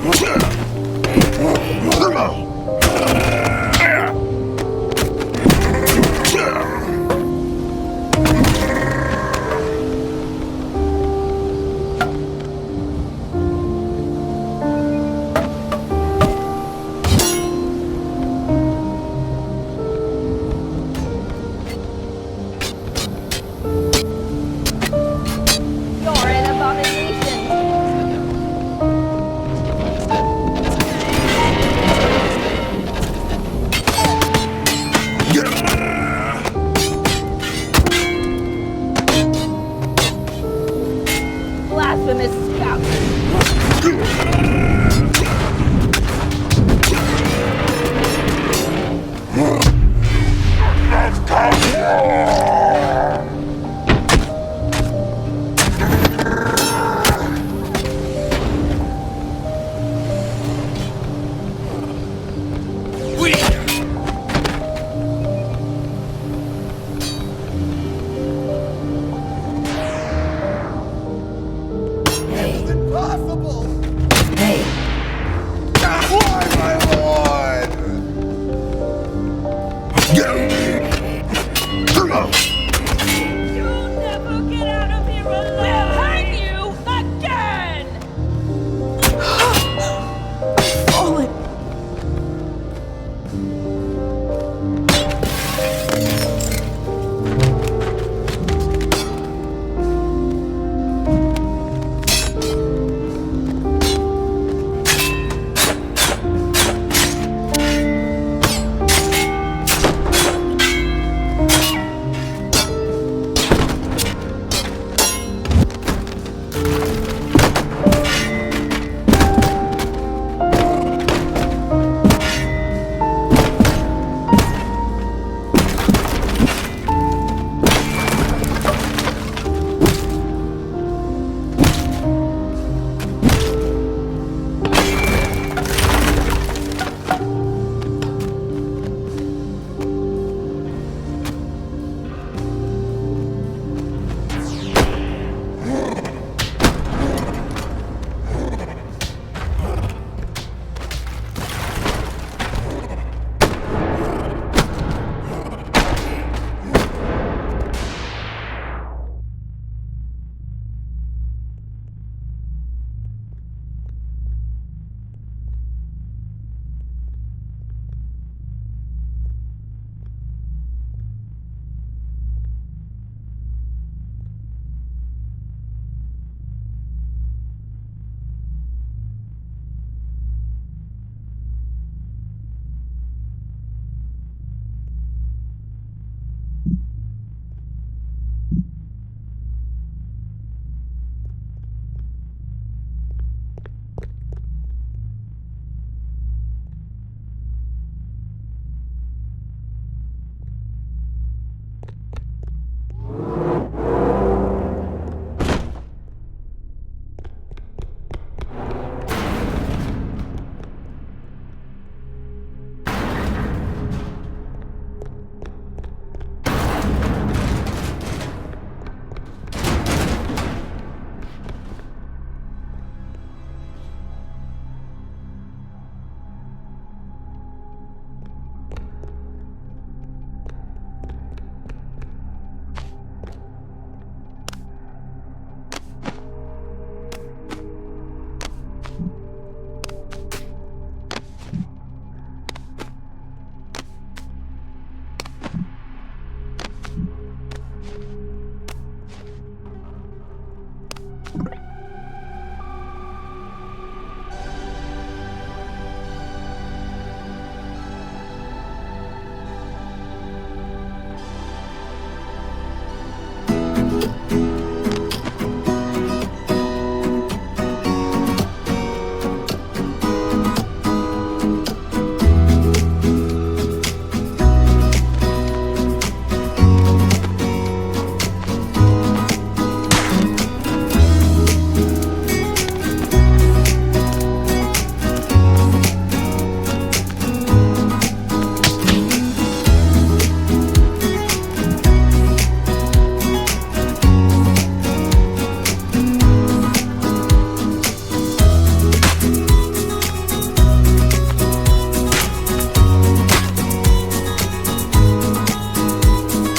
You're an abomination.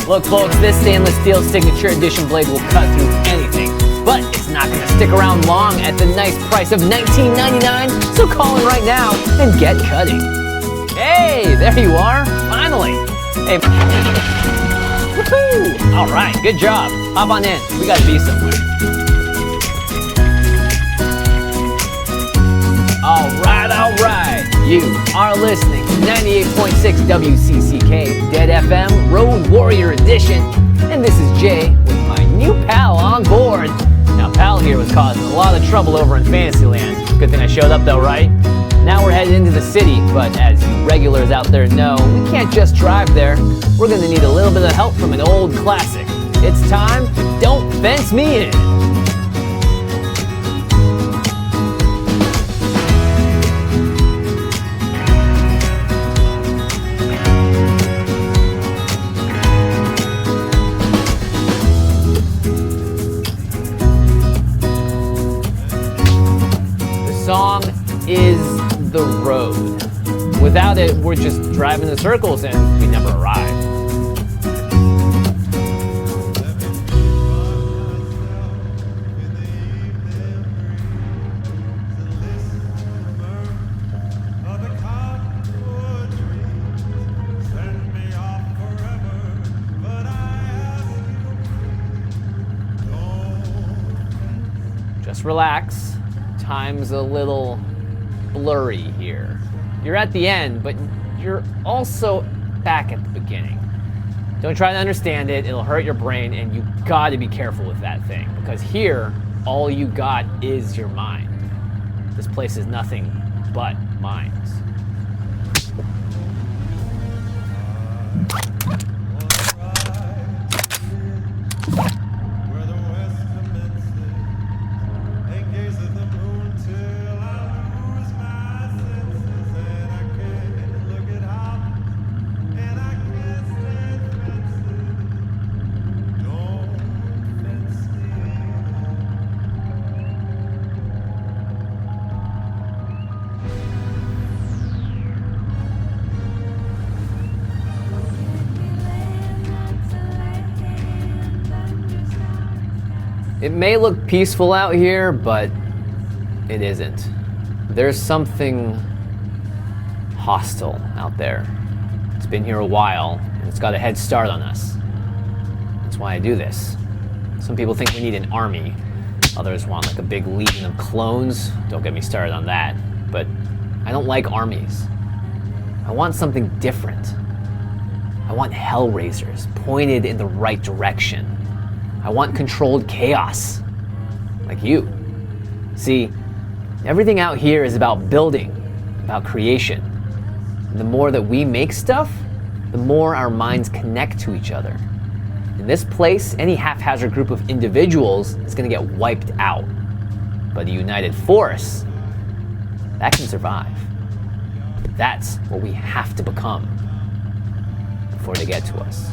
Look folks, this stainless steel signature edition blade will cut through anything, but it's not going to stick around long at the nice price of $19.99, so call in right now and get cutting. Hey, there you are, finally. Hey, woohoo! All right, good job. Hop on in, we got to be somewhere. All right. You are listening to 98.6 WCCK Dead FM Road Warrior Edition, and this is Jay with my new pal on board. Now, pal here was causing a lot of trouble over in Fantasyland. Good thing I showed up though, right? Now we're headed into the city, but as you regulars out there know, we can't just drive there. We're gonna need a little bit of help from an old classic. It's time to Don't Fence Me In. Song is the road. Without it, we're just driving in circles and we never arrive. Just relax. Time's a little blurry here. You're at the end, but you're also back at the beginning. Don't try to understand it, it'll hurt your brain, and you gotta be careful with that thing, because here, all you got is your mind. This place is nothing but minds. It may look peaceful out here, but it isn't. There's something hostile out there. It's been here a while, and it's got a head start on us. That's why I do this. Some people think we need an army. Others want like a big legion of clones. Don't get me started on that. But I don't like armies. I want something different. I want hellraisers pointed in the right direction. I want controlled chaos, like you. See, everything out here is about building, about creation. And the more that we make stuff, the more our minds connect to each other. In this place, any haphazard group of individuals is gonna get wiped out. But a united force, that can survive. That's what we have to become before they get to us.